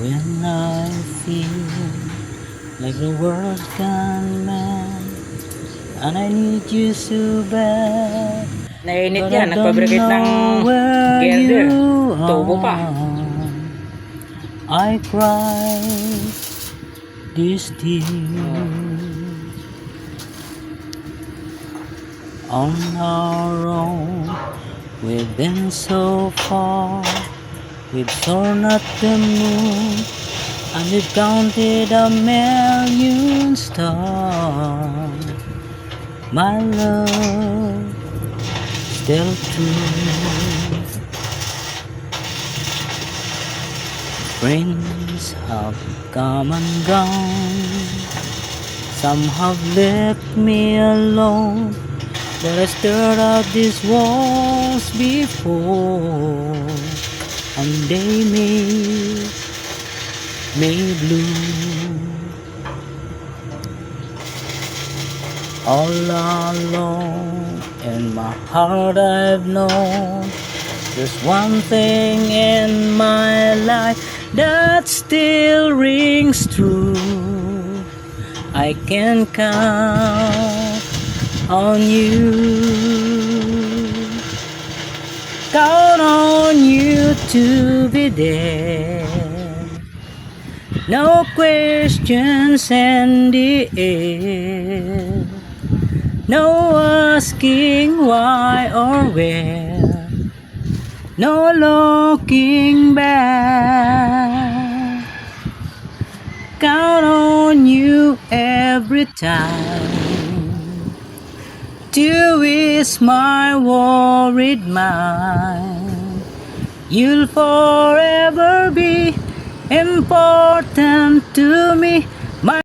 When I feel like the world's gone mad and I need you so bad, Nainit but I yan, don't nagpabrigate ng know where girder. you Tubo pa. are. I cry this tears on our own. We've been so far, we've soared at the moon, and we've counted a million stars. My love, still true. Friends have come and gone, some have left me alone, but I stirred up these walls before, and they made me blue. All alone in my heart I've known there's one thing in my life that still rings true. I can count on you, count on you to be there. No questions in the air, no asking why or where, no looking back. Count on you every time to ease my worried mind. You'll forever be important to me.